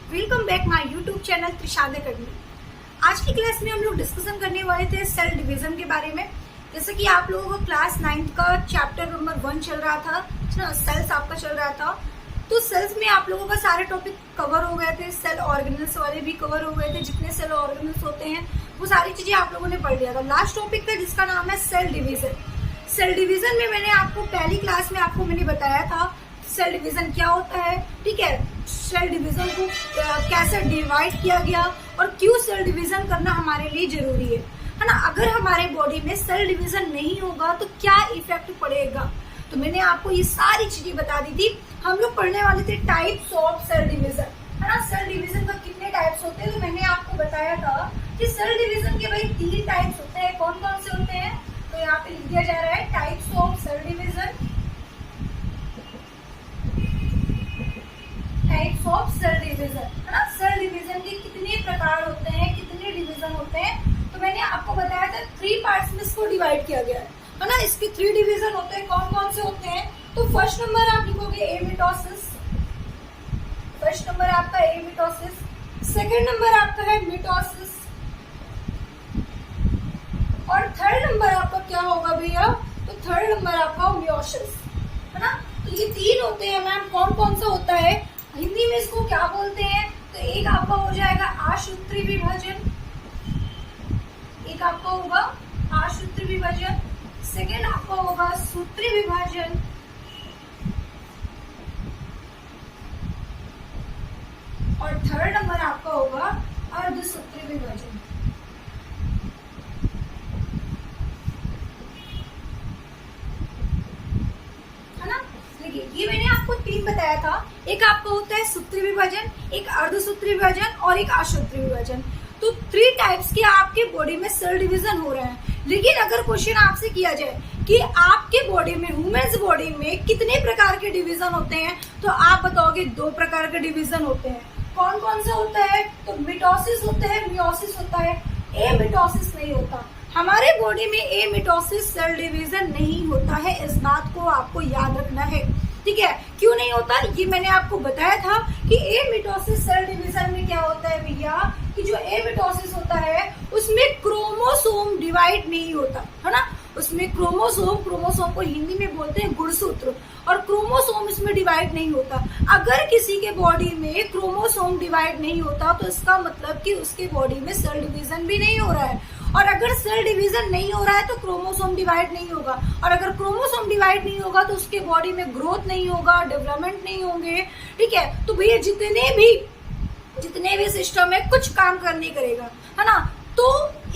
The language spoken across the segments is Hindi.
Welcome back my YouTube channel Trishad academy. आज की क्लास में हम लोग डिस्कशन करने वाले थे सेल डिवीजन के बारे में। जैसे कि आप लोगों को क्लास 9 का चैप्टर नंबर 1 चल रहा था ना, सेल्स आपका चल रहा था। तो सेल्स में आप लोगों का सारे टॉपिक कवर हो गए थे, सेल ऑर्गेनल्स वाले भी कवर हो गए थे। जितने सेल ऑर्गेनल्स होते हैं वो सारी चीजें आप लोगों ने पढ़ लिया था। लास्ट टॉपिक था जिसका नाम है सेल डिवीजन। सेल डिवीजन में मैंने आपको पहली क्लास में मैंने बताया था सेल डिवीजन क्या होता है, ठीक है। सेल डिवीजन को कैसे डिवाइड किया गया और क्यों सेल डिवीजन करना हमारे लिए जरूरी है ना। अगर हमारे बॉडी में सेल डिवीजन नहीं होगा तो क्या इफेक्ट पड़ेगा, तो मैंने आपको ये सारी चीजें बता दी थी। हम लोग पढ़ने वाले थे टाइप्स ऑफ सेल डिवीजन, है ना। सेल डिवीजन का कितने टाइप्स होते हैं तो मैंने आपको बताया था कि सेल डिवीजन के भाई 3 टाइप्स होते हैं। कौन कौन से होते हैं तो यहाँ पे लिख दिया जा रहा है types of cell division. Types of cell division, है ना। सेल डिवीजन के कितने प्रकार होते हैं, कितने डिवीजन होते हैं, तो मैंने आपको बताया था 3 पार्ट्स में इसको डिवाइड किया गया है ना। इसके 3 डिवीजन होते हैं। कौन कौन से होते हैं तो फर्स्ट नंबर आप लिखोगे ए मिटोसिस। फर्स्ट नंबर आपका ए मिटोसिस, सेकेंड नंबर आपका है मिटोसिस और थर्ड नंबर आपका क्या होगा भैया, तो थर्ड नंबर आपका मियोसिस, है ना। तो ये 3 होते हैं मैम। कौन कौन सा होता है हिंदी में इसको क्या बोलते हैं, तो एक आपका हो जाएगा आसूत्री विभाजन, एक आपका होगा आसूत्री विभाजन, सेकेंड आपका होगा सूत्री विभाजन और थर्ड नंबर आपका होगा अर्धसूत्री विभाजन। ये मैंने आपको 3 बताया था। एक आपका होता है सूत्री विभाजन, एक अर्धसूत्री विभाजन और एक आसूत्री विभाजन। तो 3 टाइप्स के आपके बॉडी में सेल डिवीजन हो रहे हैं। लेकिन अगर क्वेश्चन आपसे किया जाए कि आपके बॉडी में, ह्यूमन्स बॉडी में कितने प्रकार के डिवीजन होते हैं, तो आप बताओगे 2 प्रकार के डिवीजन होते हैं। कौन कौन सा होता है तो मिटोसिस होता है, मियोसिस होता है। ए मिटोसिस नहीं होता हमारे बॉडी में। ए मिटोसिस सेल डिवीजन नहीं होता है, इस बात को आपको याद रखना है, ठीक है। क्यों नहीं होता ये मैंने आपको बताया था कि ए मिटोसिस सेल डिवीजन में क्या होता है भैया, कि जो ए मिटोसिस होता है उसमें क्रोमोसोम डिवाइड नहीं होता, है ना। उसमें क्रोमोसोम को हिंदी में बोलते हैं गुणसूत्र, और क्रोमोसोम इसमें डिवाइड नहीं होता। अगर किसी के बॉडी में क्रोमोसोम डिवाइड नहीं होता तो इसका मतलब कि उसके बॉडी में सेल डिवीजन भी नहीं हो रहा है। और अगर सेल डिवीजन नहीं हो रहा है तो क्रोमोसोम डिवाइड नहीं होगा, और अगर क्रोमोसोम डिवाइड नहीं होगा तो उसके बॉडी में ग्रोथ नहीं होगा, डेवलपमेंट नहीं होंगे, ठीक है। तो भैया जितने भी सिस्टम है कुछ काम कर नहीं करेगा, है ना। तो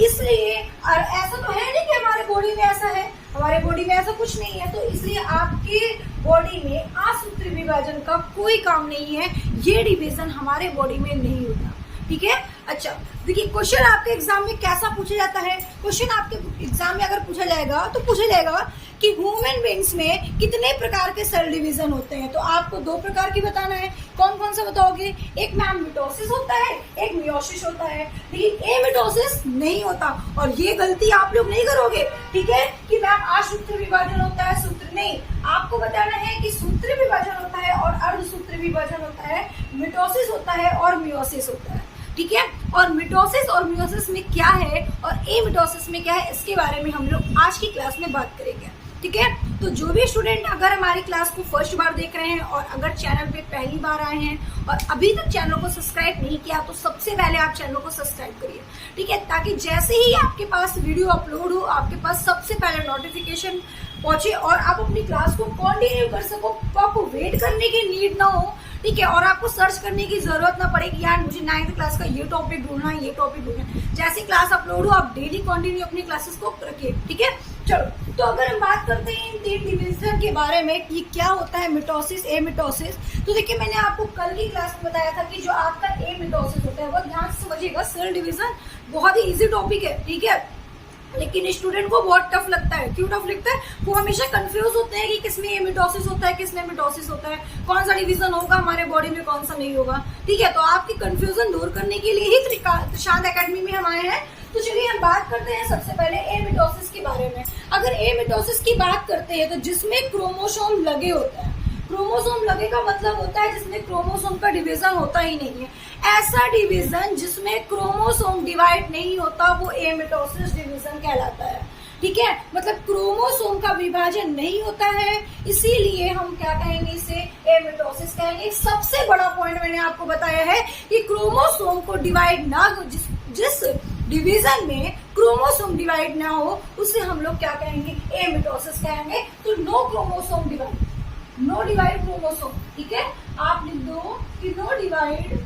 इसलिए ऐसा तो है नहीं कि हमारे बॉडी में ऐसा है, हमारे बॉडी में ऐसा कुछ नहीं है। तो इसलिए आपके बॉडी में आसूत्री विभाजन का कोई काम नहीं है। ये डिवीजन हमारे बॉडी में नहीं होता, ठीक है। अच्छा देखिए, क्वेश्चन आपके एग्जाम में कैसा पूछा जाता है। क्वेश्चन आपके एग्जाम में अगर पूछा जाएगा तो पूछा जाएगा कि ह्यूमन बीइंग्स में कितने प्रकार के सेल डिवीजन होते हैं, तो आपको 2 प्रकार की बताना है। कौन कौन सा बताओगे, एक मैम मिटोसिस होता है, एक मियोसिस होता है। लेकिन ए मिटोसिस नहीं होता, और ये गलती आप लोग नहीं करोगे, ठीक है, कि मैम आसूत्री विभाजन होता है, सूत्र नहीं। आपको बताना है कि सूत्री विभाजन होता है और अर्धसूत्री विभाजन होता है, मिटोसिस होता है और मियोसिस होता है, ठीक है। और मिटोसिस और मियोसिस में क्या है और ए मिटोसिस में क्या है, इसके बारे में हम लोग आज की क्लास में बात करेंगे, ठीक है। तो जो भी स्टूडेंट अगर हमारी क्लास को फर्स्ट बार देख रहे हैं और अगर चैनल पे पहली बार आए हैं और अभी तक चैनल को सब्सक्राइब नहीं किया, तो सबसे पहले आप चैनल को सब्सक्राइब करिए, ठीक है, ताकि जैसे ही आपके पास वीडियो अपलोड हो आपके पास सबसे पहले नोटिफिकेशन पहुंचे और आप अपनी क्लास को कंटिन्यू कर सको। तो आपको वेट करने की नीड ना हो, ठीक है, और आपको सर्च करने की जरूरत ना पड़े कि यार मुझे 9th क्लास का ये टॉपिक ढूंढना है, ये टॉपिक ढूंढना है। जैसी क्लास अपलोड हो आप डेली कंटिन्यू अपनी क्लासेस को रखिए, ठीक है। चलो, तो अगर हम बात करते हैं इन 3 डिवीजन के बारे में कि क्या होता है मिटोसिस, ए मिटोसिस, तो देखिए मैंने आपको कल की क्लास में बताया था कि जो आपका ए मिटोसिस होता है वो ध्यान से समझिएगा। सेल डिवीजन बहुत ही इजी टॉपिक है, ठीक है, लेकिन स्टूडेंट को बहुत टफ लगता है। क्यों टफ लगता है, वो हमेशा कंफ्यूज होते हैं कि किसमें ये मिटोसिस होता है, किसमें मिटोसिस होता है, कौन सा डिवीजन होगा हमारे बॉडी में, कौन सा नहीं होगा, ठीक है। तो आपकी कंफ्यूजन दूर करने के लिए ही त्रिशाद अकेडमी में हम आए हैं। तो चलिए हम बात करते हैं सबसे पहले ए मिटोसिस के बारे में। अगर ए मिटोसिस की बात करते हैं तो जिसमें क्रोमोसोम लगे होते हैं, क्रोमोसोम लगेगा मतलब होता है जिसमें क्रोमोसोम का डिवीजन होता ही नहीं है। ऐसा डिवीजन जिसमें क्रोमोसोम डिवाइड नहीं होता वो एमिटोसिस डिवीजन कहलाता है। ठीक है, मतलब क्रोमोसोम का विभाजन नहीं होता है, इसीलिए हम क्या कहेंगे, इसे एमिटोसिस कहेंगे। सबसे बड़ा पॉइंट मैंने आपको बताया है कि क्रोमोसोम को डिवाइड ना, जिस डिवीजन में क्रोमोसोम डिवाइड ना हो उसे हम लोग क्या कहेंगे, एमिटोसिस कहेंगे। तो no chromosome divide, no divide chromosome. ठीक है, आप लिख दो कि नो डिवाइड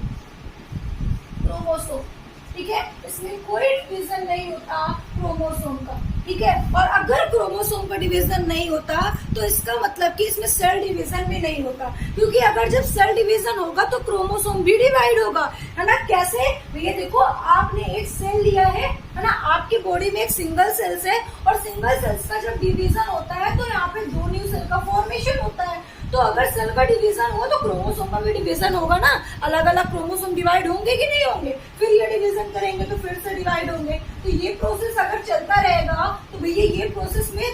क्रोमोसोम। ठीक है, इसमें कोई डिवीजन नहीं होता क्रोमोसोम का। ठीक है, और अगर क्रोमोसोम का डिवीजन नहीं होता तो इसका मतलब कि इसमें सेल डिवीजन भी नहीं होता, क्योंकि अगर जब सेल डिवीजन होगा तो क्रोमोसोम भी डिवाइड होगा, है ना। कैसे, ये देखो आपने एक सेल लिया है ना, आपकी बॉडी में एक सिंगल सेल्स है और सिंगल सेल्स का जब डिवीजन होता है तो यहाँ पे दो न्यू सेल का फॉर्मेशन होता है। तो अगर सेल का डिवीजन हुआ तो क्रोमोसोम का भी डिवीजन होगा ना, अलग अलग क्रोमोसोम डिवाइड होंगे कि नहीं होंगे, फिर ये डिवीजन करेंगे तो फिर से डिवाइड होंगे। तो ये प्रोसेस अगर चलता रहेगा तो भैया ये प्रोसेस में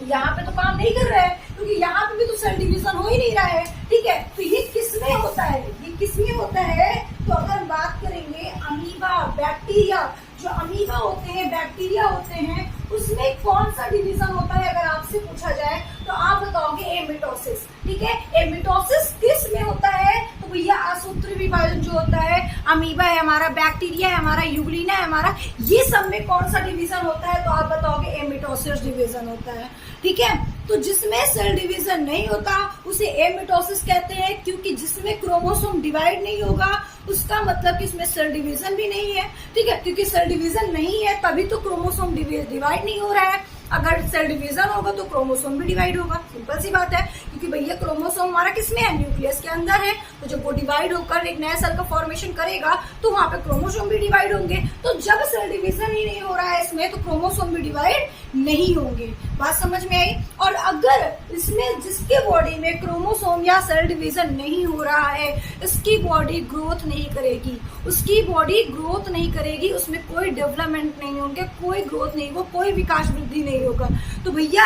यहाँ पे तो काम नहीं कर रहा है, क्योंकि यहाँ पे भी तो सेल डिवीजन हो ही नहीं रहा है। ठीक है, तो ये किसमें होता है, ये किसमें होता है, तो अगर बात करेंगे अमीबा, बैक्टीरिया, जो अमीबा होते हैं, बैक्टीरिया होते हैं, उसमें कौन सा डिवीजन होता है अगर आपसे पूछा जाए तो आप बताओगे एमिटोसिस। ठीक है, एमिटोसिस किस में होता है, तो भैया असूत्री विभाजन जो होता है, अमीबा है हमारा, बैक्टीरिया है हमारा, यूग्लिना है हमारा, ये सब में कौन सा डिवीजन होता है तो आप बताओगे एमिटोसिस डिवीजन होता है। ठीक है, तो जिसमें सेल डिवीजन नहीं होता उसे एमिटोसिस कहते हैं, क्योंकि जिसमें क्रोमोसोम डिवाइड नहीं होगा उसका मतलब कि इसमें सेल डिवीजन भी नहीं है। ठीक है, क्योंकि सेल डिवीजन नहीं है तभी तो क्रोमोसोम डिवाइड नहीं हो रहा है। अगर सेल डिवीजन होगा तो क्रोमोसोम भी डिवाइड होगा, सिंपल सी बात है, क्योंकि भैया क्रोमोसोम हमारा किसमें है, न्यूक्लियस के अंदर है। तो जब वो डिवाइड होकर एक नया सेल का फॉर्मेशन करेगा तो वहां पे क्रोमोसोम भी डिवाइड होंगे। तो जब सेल डिवीजन ही नहीं हो रहा है इसमें तो क्रोमोसोम भी डिवाइड नहीं होंगे। बात समझ में आई। और अगर इसमें जिसके बॉडी में क्रोमोसोम या सेल डिवीजन नहीं हो रहा है इसकी बॉडी ग्रोथ नहीं करेगी, उसकी बॉडी ग्रोथ नहीं करेगी, उसमें कोई डेवलपमेंट नहीं होंगे, कोई ग्रोथ नहीं होगा, कोई विकास वृद्धि नहीं होगा। तो भैया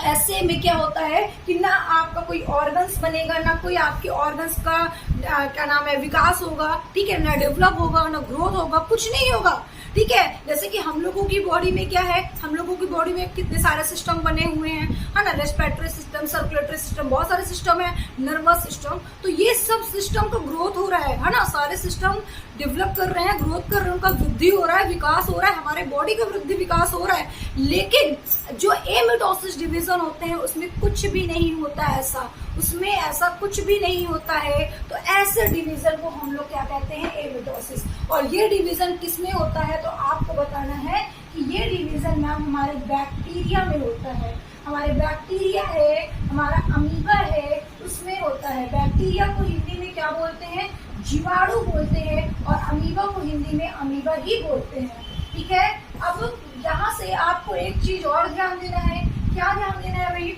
ऐसे में क्या होता है कि ना आपका कोई ऑर्गन्स बनेगा, ना कोई आपके ऑर्गन्स का क्या नाम है विकास होगा। ठीक है, ना डेवलप होगा, ना ग्रोथ होगा, कुछ नहीं होगा। ठीक है, जैसे कि हम लोगों की बॉडी में क्या है, हम लोगों की बॉडी में कितने सारे सिस्टम बने हुए हैं, है ना, रेस्पिरेटरी सिस्टम, सर्कुलेटरी सिस्टम, बहुत सारे सिस्टम है, नर्वस सिस्टम। तो ये सब सिस्टम का ग्रोथ हो रहा है ना, सारे सिस्टम डेवलप कर रहे हैं, ग्रोथ कर रहे हैं, उनका वृद्धि हो रहा है, विकास हो रहा है, हमारे बॉडी का वृद्धि विकास हो रहा है। लेकिन जो एमिटोसिस डिवीजन होते हैं उसमें कुछ भी नहीं होता ऐसा, उसमें ऐसा कुछ भी नहीं होता है। तो ऐसे डिवीजन को हम लोग क्या कहते हैं, एमिटोसिस। और ये डिवीजन किसमें होता है तो आपको बताना है कि ये डिवीजन मैम हमारे बैक्टीरिया में होता है, हमारे बैक्टीरिया है, हमारा अमीबा है, उसमें होता है। बैक्टीरिया को हिंदी में क्या बोलते हैं, जीवाणु बोलते हैं, और अमीबा को हिंदी में अमीबा ही बोलते हैं। ठीक है, अब यहाँ से आपको एक चीज और ध्यान देना है। क्या ध्यान देना है भाई,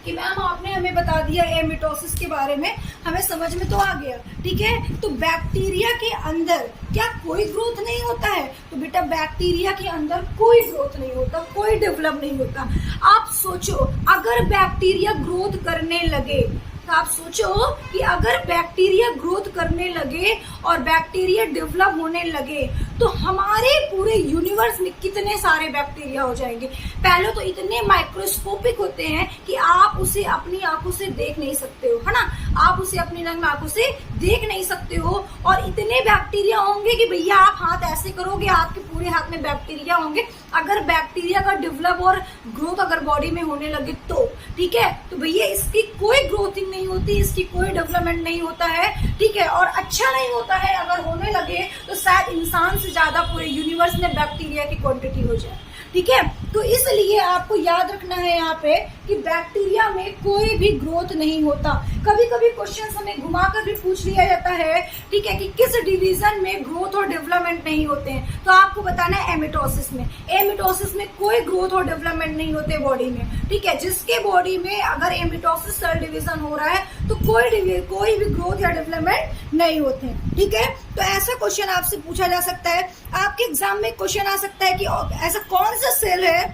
कि मैम आपने हमें बता दिया एमिटोसिस के बारे में, हमें समझ में तो आ गया। ठीक है, तो बैक्टीरिया के अंदर क्या कोई ग्रोथ नहीं होता है, तो बेटा बैक्टीरिया के अंदर कोई ग्रोथ नहीं होता, कोई डेवलप नहीं होता। आप सोचो अगर बैक्टीरिया ग्रोथ करने लगे, तो आप सोचो कि अगर बैक्टीरिया ग्रोथ करने लगे और बैक्टीरिया डेवलप होने लगे तो हमारे पूरे यूनिवर्स में कितने सारे बैक्टीरिया हो जाएंगे। पहले तो इतने माइक्रोस्कोपिक होते हैं कि आप उसे अपनी आंखों से देख नहीं सकते हो, है ना, आप उसे अपनी नग्न आंखों से देख नहीं सकते हो। और इतने बैक्टीरिया होंगे कि भैया आप हाथ ऐसे करोगे आपके पूरे हाथ में बैक्टीरिया होंगे। अगर बैक्टीरिया का डेवलप और ग्रोथ अगर बॉडी में होने लगे तो ठीक है, तो भैया इसकी कोई ग्रोथिंग नहीं होती, इसकी कोई डेवलपमेंट नहीं होता है। ठीक है, और अच्छा नहीं होता है। अगर होने लगे तो शायद इंसान से ज्यादा पूरे यूनिवर्स में बैक्टीरिया की क्वांटिटी हो जाए। ठीक है, तो इसलिए आपको याद रखना है यहाँ पे कि बैक्टीरिया में कोई भी ग्रोथ नहीं होता। कभी कभी क्वेश्चन हमें घुमाकर भी पूछ लिया जाता है, ठीक है, कि किस डिवीजन में ग्रोथ और डेवलपमेंट नहीं होते हैं, तो आपको बताना है एमिटोसिस में। एमिटोसिस में कोई ग्रोथ और डेवलपमेंट नहीं होते बॉडी में। ठीक है, जिसके बॉडी में अगर एमिटोसिस सेल डिवीजन हो रहा है तो कोई भी ग्रोथ या डेवलपमेंट नहीं होते। ठीक है, तो ऐसा क्वेश्चन आपसे पूछा जा सकता है, आपके एग्जाम में क्वेश्चन आ सकता है कि ऐसा कौन सा सेल है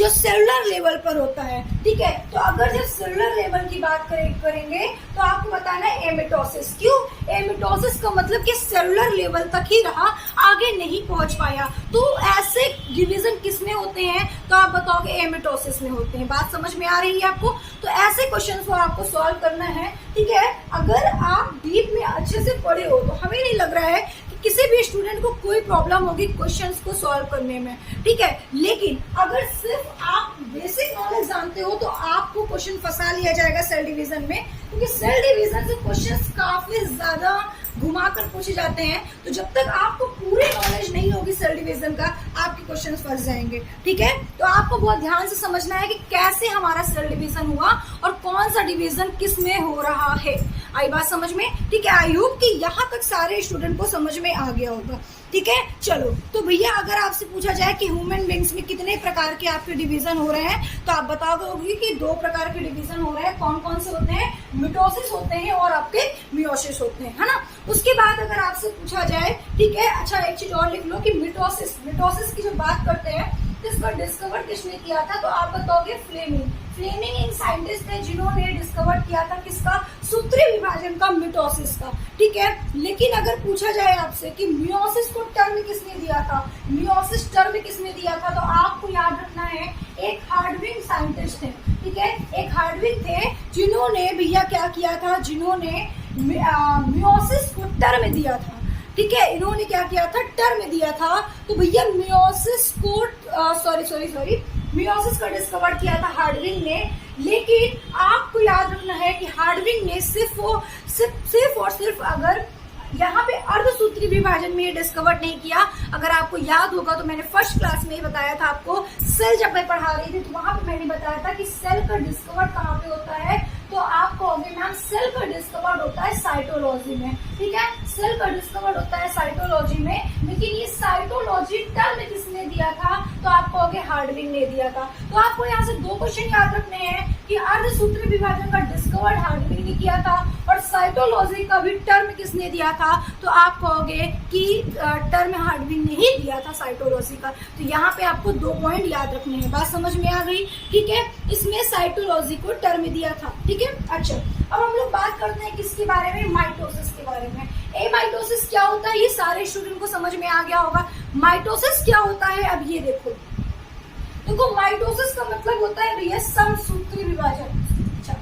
जो सेलुलर लेवल पर होता है, ठीक है। तो अगर जब सेलुलर लेवल की बात करेंगे तो आपको बताना है एमिटोसिस। क्यों? एमिटोसिस का मतलब कि सेलुलर लेवल तक ही रहा, आगे नहीं पहुंच पाया। तो ऐसे डिवीजन किस में होते हैं? तो आप बताओगे एमिटोसिस में होते हैं। बात समझ में आ रही है आपको? तो ऐसे क्वेश्चंस को आपको सॉल्व करना है, ठीक है। अगर आप डीप में अच्छे से पढ़े हो तो हमें नहीं लग रहा है कि किसी भी स्टूडेंट को कोई प्रॉब्लम होगी क्वेश्चंस को सॉल्व करने में, ठीक है। लेकिन अगर सिर्फ आप बेसिक नॉलेज जानते हो तो आपको क्वेश्चन फंसा लिया जाएगा सेल डिवीजन में, क्योंकि सेल डिवीजन से क्वेश्चंस काफी ज्यादा घुमा कर पूछे जाते हैं। तो जब तक आपको पूरी नॉलेज नहीं होगी सेल डिवीजन का, आपके क्वेश्चन फंस जाएंगे, ठीक है। तो आपको बहुत ध्यान से समझना है कि कैसे हमारा सेल डिवीजन हुआ और कौन सा डिवीजन किस में हो रहा है। आई बात समझ में? ठीक है। आई होप कि यहाँ तक सारे स्टूडेंट को समझ में आ गया होगा, ठीक है। चलो, तो भैया अगर आपसे पूछा जाए कि ह्यूमन बींग्स में कितने प्रकार के आपके डिवीजन हो रहे हैं, तो आप बताओगे कि 2 प्रकार के डिवीजन हो रहे हैं। कौन कौन से होते हैं? मिटोसिस होते हैं और आपके मियोसिस होते हैं, है ना। उसके बाद अगर आपसे पूछा जाए, ठीक है, अच्छा एक चीज और लिख लो कि मिटोसिस की जब बात करते हैं तो इसको डिस्कवर किसने किया था? तो आप बताओगे फ्लेमिंग इन साइंटिस्ट है जिन्होंने डिस्कवर किया था किसका? सूत्री विभाजन का, मिटोसिस का, ठीक है। लेकिन अगर पूछा जाए आपसे कि मियोसिस को टर्म किसने दिया था, मियोसिस टर्म किसने दिया था, तो आपको याद रखना है एक हार्डविक साइंटिस्ट है, ठीक है। एक हार्डविक थे जिन्होंने भैया क्या किया था? जिन्होंने मियोसिस को टर्म दिया था, ठीक है। इन्होंने क्या किया था? टर्म दिया था। तो भैया मियोसिस को मियोसिस का डिस्कवर किया था हार्डविक ने। लेकिन आपको याद रखना है कि हार्डविक ने सिर्फ अगर यहाँ पे अर्धसूत्री विभाजन में डिस्कवर नहीं किया। अगर आपको याद होगा तो मैंने फर्स्ट क्लास में ही बताया था आपको, सेल जब मैं पढ़ा रही थी तो वहां पे मैंने बताया था कि सेल का डिस्कवर कहाँ पे होता है। तो आप कहोगे मैम सेल का डिस्कवर होता है साइटोलॉजी में, ठीक है। सेल का डिस्कवर होता है साइटोलॉजी में, लेकिन ये साइटोलॉजी टर्म किसने दिया था? तो आप कहोगे हार्डविक ने दिया था। तो आपको यहाँ से 2 क्वेश्चन याद रखने हैं कि अर्धसूत्री विभाजन का डिस्कवर हार्डविक ने किया था और साइटोलॉजी का भी टर्म किसने दिया था? तो आप कहोगे कि टर्म हार्डविक ने ही दिया था साइटोलॉजी का। तो यहाँ पे आपको 2 पॉइंट याद रखने हैं। बात समझ में आ गई, ठीक है। इसमें साइटोलॉजी को टर्म दिया था, ठीक है। अच्छा, अब हम लोग बात करते हैं किसके बारे में? माइटोसिस के बारे में। माइटोसिस क्या होता है? ये सारे स्टूडेंट को समझ में आ गया होगा। माइटोसिस क्या होता है? अब ये देखो माइटोसिस का मतलब होता है भैया समसूत्री विभाजन। अच्छा,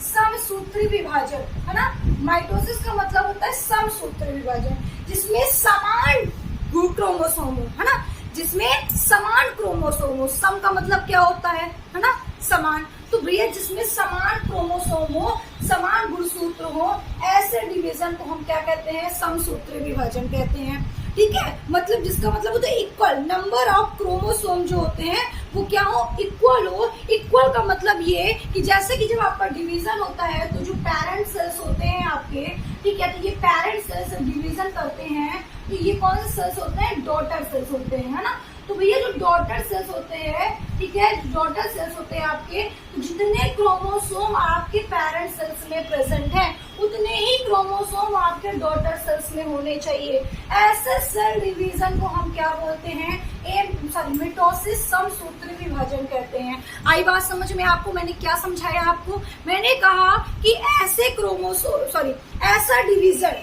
समसूत्री विभाजन, है ना। माइटोसिस का मतलब होता है समसूत्री विभाजन, जिसमें समान क्रोमोसोम हो, है ना। जिसमें समान क्रोमोसोम हो। सम का मतलब क्या होता है ना? समान। तो भैया जिसमें समान क्रोमोसोम हो, समान गुणसूत्र हो, ऐसे डिवीजन को हम क्या कहते हैं? समसूत्री विभाजन कहते हैं, ठीक है। मतलब जिसका मतलब होता है इक्वल, नंबर ऑफ क्रोमोसोम जो होते हैं वो क्या हो? इक्वल हो। इक्वल का मतलब ये कि जैसे कि जब आपका डिवीजन होता है तो जो पेरेंट सेल्स होते हैं आपके, ठीक है, तो ये पेरेंट सेल्स डिवीजन करते हैं तो ये कौन से सेल्स होते हैं? डॉटर सेल्स होते हैं, है ना। तो भैया जो डॉटर सेल्स होते हैं, ठीक है, डॉटर सेल्स होते हैं आपके, तो जितने क्रोमोसोम आपके पेरेंट सेल्स में प्रेजेंट है उतने ही क्रोमोसोम आपके डॉटर सेल्स में होने चाहिए। ऐसे सेल डिवीजन को हम क्या बोलते हैं? मिटोसिस, समसूत्री विभाजन कहते हैं। आई बात समझ में आपको? मैंने क्या समझाया आपको? मैंने कहा कि ऐसे ऐसा डिवीजन,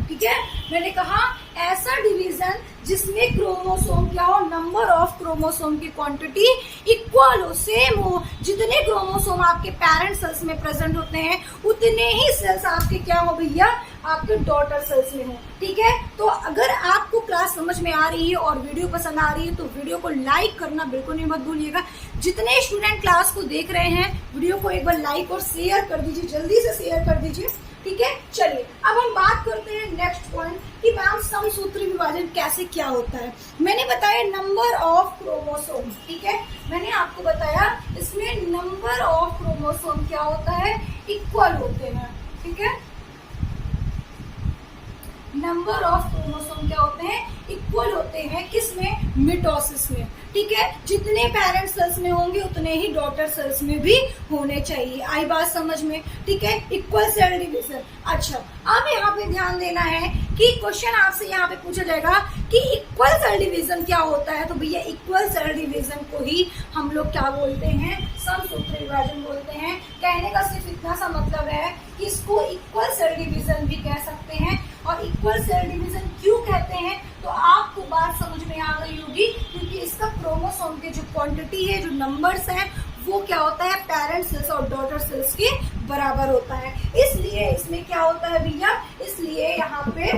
ठीक है, मैंने कहा ऐसा डिवीजन जिसमें क्रोमोसोम क्या हो? नंबर ऑफ क्रोमोसोम की क्वांटिटी इक्वल हो, सेम हो। जितने क्रोमोसोम आपके पेरेंट सेल्स में प्रेजेंट होते हैं उतने ही सेल्स आपके क्या हो भैया? आपके डॉटर सेल्स में हो, ठीक है। तो अगर आपको क्लास समझ में आ रही है और वीडियो पसंद आ रही है तो वीडियो को लाइक करना बिल्कुल नहीं मत भूलिएगा। जितने स्टूडेंट क्लास को देख रहे हैं वीडियो को एक बार लाइक और शेयर कर दीजिए, जल्दी से शेयर कर दीजिए, ठीक है। चलिए अब हम बात करते हैं नेक्स्ट पॉइंट कि मैम समसूत्री विभाजन कैसे क्या होता है। मैंने बताया नंबर ऑफ क्रोमोसोम, ठीक है, मैंने आपको बताया इसमें नंबर ऑफ क्रोमोसोम क्या होता है? इक्वल होते हैं, ठीक है। नंबर ऑफ क्रोमोसोम क्या होते हैं? इक्वल होते हैं। किसमें? मिटोसिस में, ठीक है। जितने पेरेंट सेल्स में होंगे उतने ही डॉटर सेल्स में भी होने चाहिए। आई बात समझ में? ठीक है, इक्वल सेल डिवीजन। अच्छा, अब यहाँ पे ध्यान देना है कि क्वेश्चन आपसे यहाँ पे पूछा जाएगा कि इक्वल सेल डिवीजन क्या होता है। तो भैया इक्वल सेल डिवीजन को ही हम लोग क्या बोलते हैं, समसूत्र विभाजन बोलते हैं। कहने का सिर्फ इतना सा मतलब है कि इसको इक्वल सेल डिवीजन भी कह सकते हैं। और इक्वल सेल डिवीजन क्यों कहते हैं, तो आपको बात समझ में आ गई होगी, क्योंकि इसका क्रोमोसोम के जो क्वांटिटी है, जो नंबर्स हैं, वो क्या होता है, पेरेंट सेल्स और डॉटर सेल्स के बराबर होता है। इसलिए इसमें क्या होता है भैया, इसलिए यहाँ पे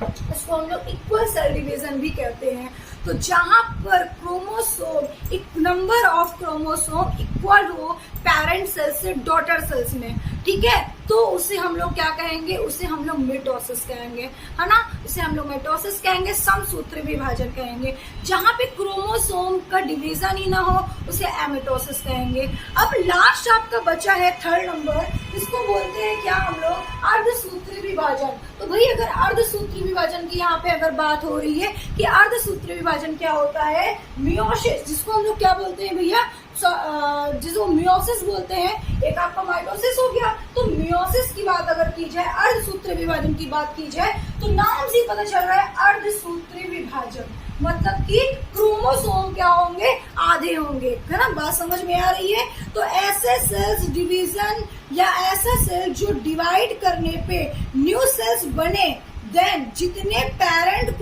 इसको हम लोग इक्वल सेल डिवीजन भी कहते हैं। तो जहां पर क्रोमोसोम, एक नंबर ऑफ क्रोमोसोम इक्वल हो पेरेंट सेल्स से डॉटर सेल्स में, ठीक है, तो उसे हम लोग क्या कहेंगे, उसे हम लोग मिटोसिस कहेंगे, है ना, उसे हम लोग मिटोसिस कहेंगे, समसूत्र विभाजन कहेंगे। जहां पे क्रोमोसोम का डिवीजन ही ना हो उसे एमिटोसिस कहेंगे। अब लास्ट आपका बचा है थर्ड नंबर, इसको बोलते हैं क्या हम लोग, अर्धसूत्री विभाजन। तो भाई अगर अर्धसूत्री विभाजन की यहाँ पे अगर बात हो रही है कि अर्धसूत्री विभाजन क्या होता है, मियोसिस, जिसको हम लोग क्या बोलते हैं भैया, जिसको मियोसिस बोलते हैं। एक आपका माइटोसिस हो गया, तो मियोसिस की बात अगर की जाए, अर्धसूत्री विभाजन की बात की जाए, तो नाम से पता चल रहा है अर्धसूत्री विभाजन, मतलब कि क्रोमोसोम क्या होंगे, आधे होंगे, है ना, बात समझ में आ रही है। तो ऐसे सेल्स डिवीजन या ऐसा सेल जो डिवाइड करने पे न्यू सेल्स बने, देन जितने पेरेंट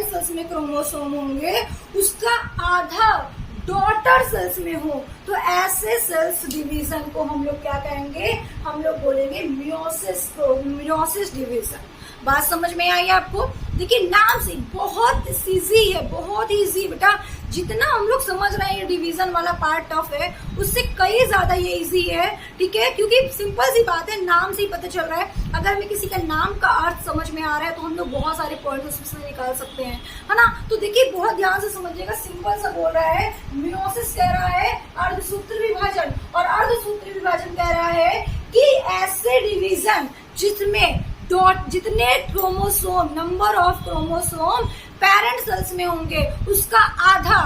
सेल्स में क्रोमोसोम होंगे उसका आधा डॉटर सेल्स में हो, तो ऐसे सेल्स डिवीजन को हम लोग क्या कहेंगे, हम लोग बोलेंगे मियोसिस डिवीजन। बात समझ में आई आपको? देखिए नाम से बहुत इजी है, बहुत इजी बेटा, जितना हम लोग समझ रहे हैं ये डिवीजन वाला पार्ट टफ है, उससे कई ज्यादा ये इजी है, ठीक है, क्योंकि सिंपल सी बात है, नाम से ही पता चल रहा है। अगर हमें किसी का नाम का अर्थ समझ में आ रहा है तो हम लोग बहुत सारे पॉइंट्स उसमें निकाल सकते हैं, है ना। तो देखिए बहुत ध्यान से समझिएगा, सिंपल सा बोल रहा है, मियोसिस कह रहा है अर्धसूत्र विभाजन, और अर्धसूत्र विभाजन कह रहा है कि ऐसे डिवीजन जिसमें जितने chromosome, number of chromosome parent cells में होंगे उसका आधा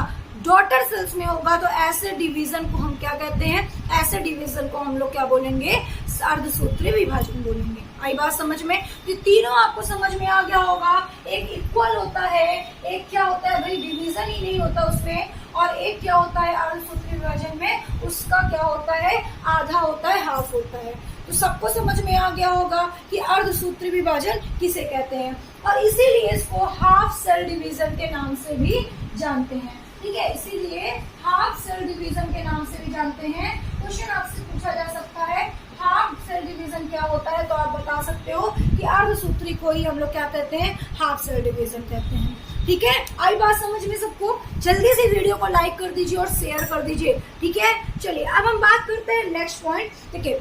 डॉटर सेल्स में होगा, तो ऐसे डिवीजन को हम क्या कहते हैं, ऐसे डिवीजन को हम लोग क्या बोलेंगे, अर्धसूत्री विभाजन बोलेंगे। आई बात समझ में? तो तीनों आपको समझ में आ गया होगा। एक इक्वल होता है, एक क्या होता है भाई, डिवीजन ही नहीं होता उसमें, और एक क्या होता है अर्धसूत्री विभाजन में, उसका क्या होता है, आधा होता है, हाफ होता है। तो सबको समझ में आ गया होगा कि अर्धसूत्री विभाजन किसे कहते हैं, और इसीलिए इसको हाफ सेल डिवीजन के नाम से भी जानते हैं, ठीक है, इसीलिए हाफ सेल डिवीजन के नाम से भी जानते हैं। क्वेश्चन आपसे पूछा जा सकता है हाफ सेल डिवीजन क्या होता है, तो आप बता सकते हो कि अर्धसूत्री को ही हम लोग क्या कहते हैं, हाफ सेल डिवीजन कहते हैं, ठीक है। आई बात समझ में सबको? जल्दी से वीडियो को लाइक कर दीजिए और शेयर कर दीजिए, ठीक है। चलिए अब हम बात करते हैं नेक्स्ट पॉइंट, ठीक है।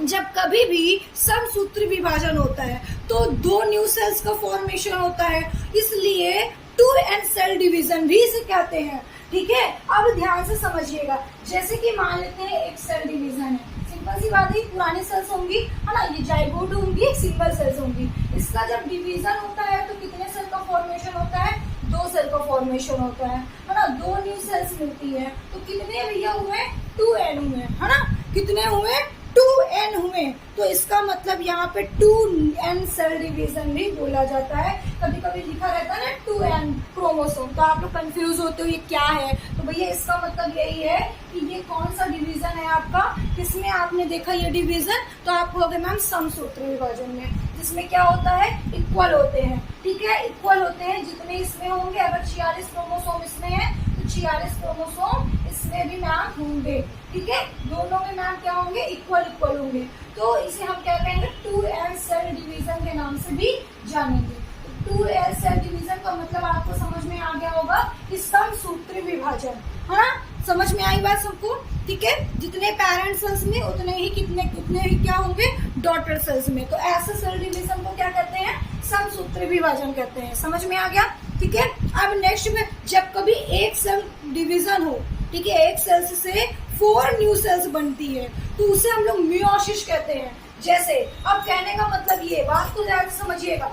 जब कभी भी समसूत्री विभाजन होता है तो दो न्यू सेल्स का फॉर्मेशन होता है, इसलिए 2n सेल डिवीजन भी इसे कहते हैं, ठीक है। अब ध्यान से समझिएगा, जैसे कि मान लेते हैं एक सेल डिवीजन है, सिंपल सी बात है, पुरानी सेल्स होंगी, है ना, ये जाइगोट होंगी, सिंगल सेल्स होंगी। इसका जब डिवीजन होता है तो कितने सेल का फॉर्मेशन होता है, 2 सेल का फॉर्मेशन होता है ना, 2 न्यू सेल्स मिलती है, तो कितने भैया हुए, 2n हुए, है ना, कितने हुए, 2n हुए। तो इसका मतलब यहाँ पे 2n सेल डिवीजन भी बोला जाता है। कभी कभी लिखा रहता है ना 2n क्रोमोसोम, तो आप लोग कंफ्यूज होते हो ये क्या है, तो भैया इसका मतलब यही है कि ये कौन सा डिवीजन है आपका, किसमें आपने देखा ये डिवीजन, तो आप कहोगे मैम समसूत्री विभाजन में, जिसमें क्या होता है, इक्वल होते हैं, ठीक है, इक्वल होते हैं, जितने इसमें होंगे, अगर 46 क्रोमोसोम इसमें है तो 46 क्रोमोसोम इसमें भी मैम होंगे, ठीक है, दोनों में मैम क्या होंगे, इक्वल होंगे। तो इसे हम क्या कहेंगे, 2n सेल डिवीजन के नाम से भी जानेंगे। 2n सेल डिवीजन का मतलब आपको समझ में आ गया होगा कि समसूत्री विभाजन, है ना, समझ में आई बात सबको, ठीक है। जितने पेरेंट सेल्स में उतने ही कितने ही क्या होंगे, डॉटर सेल्स में, तो ऐसे सेल डिवीजन को क्या कहते हैं, समसूत्री विभाजन कहते हैं। समझ में आ गया, ठीक है। अब नेक्स्ट में जब कभी एक सेल डिवीजन हो, ठीक है, एक सेल से 4 न्यू सेल्स बनती है, तो उसे हम लोग मियोसिस कहते हैं। जैसे अब कहने का मतलब ये बात को ध्यान से समझिएगा,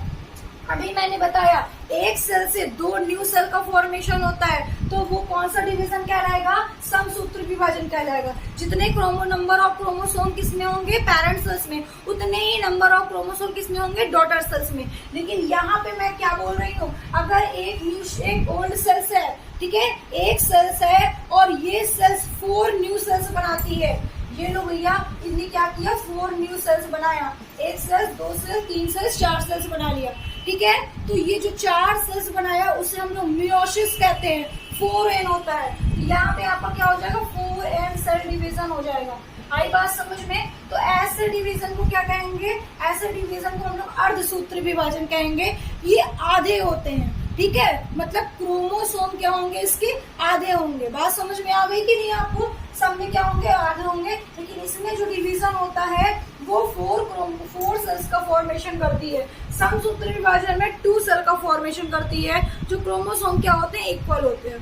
अभी मैंने बताया एक सेल से दो न्यू सेल का फॉर्मेशन होता है, तो वो कौन सा डिवीजन कहलाएगा? समसूत्री विभाजन कहलाएगा। जितने नंबर ऑफ क्रोमोसोम किसमें होंगे? पेरेंट सेल्स में, उतने ही नंबर ऑफ क्रोमोसोम किसमें होंगे? डॉटर सेल्स में। लेकिन यहाँ पे मैं क्या बोल रही हूँ, अगर एक ओल्ड सेल्स है, ठीक है, एक सेल्स है और ये सेल्स 4 न्यू सेल्स बनाती है। ये लो भैया, इनने क्या किया? 4 न्यू सेल्स बनाया, एक सेल्स, दो सेल्स, तीन सेल्स, 4 सेल्स बना लिया, ठीक है। तो ये जो 4 सेल्स बनाया उसे हम लोग मियोसिस कहते हैं। 4n होता है, यहाँ पे आपका क्या हो जाएगा? 4n सेल डिवीजन हो जाएगा। आई बात समझ में? तो ऐसे डिवीजन को क्या कहेंगे? ऐसे डिवीजन को हम लोग अर्धसूत्री विभाजन कहेंगे। ये आधे होते हैं, ठीक है, मतलब क्रोमोसोम क्या होंगे? इसके आधे होंगे। बात समझ में आ गई कि नहीं आपको? सब में क्या होंगे? आधे होंगे। लेकिन इसमें जो डिवीजन होता है वो 4 सेल्स का फॉर्मेशन करती है। समसूत्री विभाजन में 2 सेल का फॉर्मेशन करती है, जो क्रोमोसोम क्या होते हैं? इक्वल होते हैं,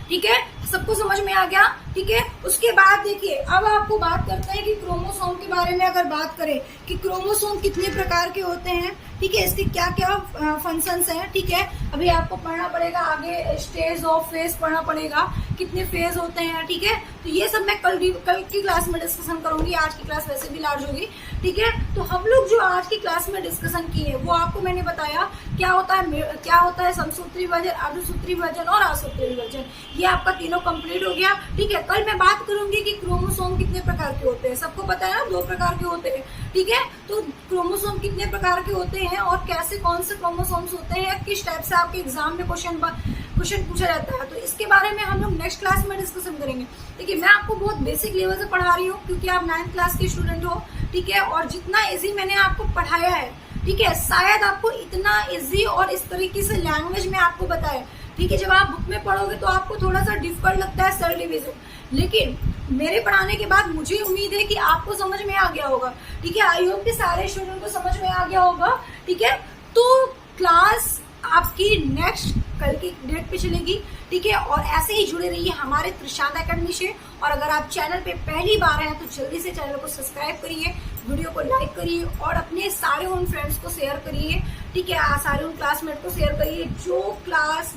ठीक है। सबको समझ में आ गया? ठीक है। उसके बाद देखिए, अब आपको बात करते हैं कि क्रोमोसोम के बारे में अगर बात करें कि क्रोमोसोम कितने प्रकार के होते हैं, ठीक है, इसके क्या क्या फंक्शंस हैं, ठीक है। अभी आपको पढ़ना पड़ेगा आगे, स्टेज ऑफ फेज पढ़ना पड़ेगा, कितने फेज होते हैं, ठीक है। तो ये सब मैं कल की क्लास में डिस्कशन करूंगी, आज की क्लास वैसे भी लार्ज होगी, ठीक है। तो हम लोग जो आज की क्लास में डिस्कशन किए वो आपको मैंने बताया क्या होता है समसूत्री विभाजन, अर्धसूत्री विभाजन और असूत्री विभाजन। ये आपका तीनों कंप्लीट हो गया, ठीक है। कल मैं बात करूंगी कि क्रोमोसोम कितने प्रकार के होते हैं। सबको पता है ना, 2 प्रकार के होते हैं, ठीक है। तो क्रोमोसोम कितने प्रकार के होते हैं और कैसे, कौन से क्रोमोसोम्स होते हैं, किस टाइप से आपके एग्जाम में क्वेश्चन पूछा जाता है, तो इसके बारे में हम लोग नेक्स्ट क्लास में डिस्कशन करेंगे। देखिए, मैं आपको बहुत बेसिक लेवल से पढ़ा रही हूँ क्योंकि आप 9th क्लास के स्टूडेंट हो, ठीक है। और जितना इजी मैंने आपको पढ़ाया है, ठीक है, शायद आपको इतना इजी और इस तरीके से लैंग्वेज में आपको बताए, ठीक है। जब आप बुक में पढ़ोगे तो आपको थोड़ा सा डिफिकल्ट लगता है सेल डिवीजन, लेकिन मेरे पढ़ाने के बाद मुझे उम्मीद है कि आपको समझ में आ गया होगा, ठीक है। आई होप कि सारे स्टूडेंट को समझ में आ गया होगा, ठीक है। तो क्लास आपकी नेक्स्ट कल की डेट पे चलेगी, ठीक है। और ऐसे ही जुड़े रहिए हमारे त्रिशांत एकेडमी से। और अगर आप चैनल पे पहली बार हैं तो जल्दी से चैनल को सब्सक्राइब करिए, वीडियो को लाइक करिए और अपने सारे उन फ्रेंड्स को शेयर करिए, ठीक है। सारे उन क्लासमेट को शेयर करिए जो क्लास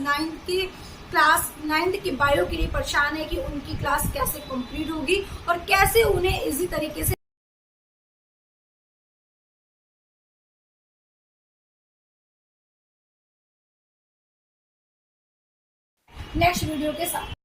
9th की बायो के लिए परेशान है कि उनकी क्लास कैसे कंप्लीट होगी और कैसे उन्हें इजी तरीके से नेक्स्ट वीडियो के साथ।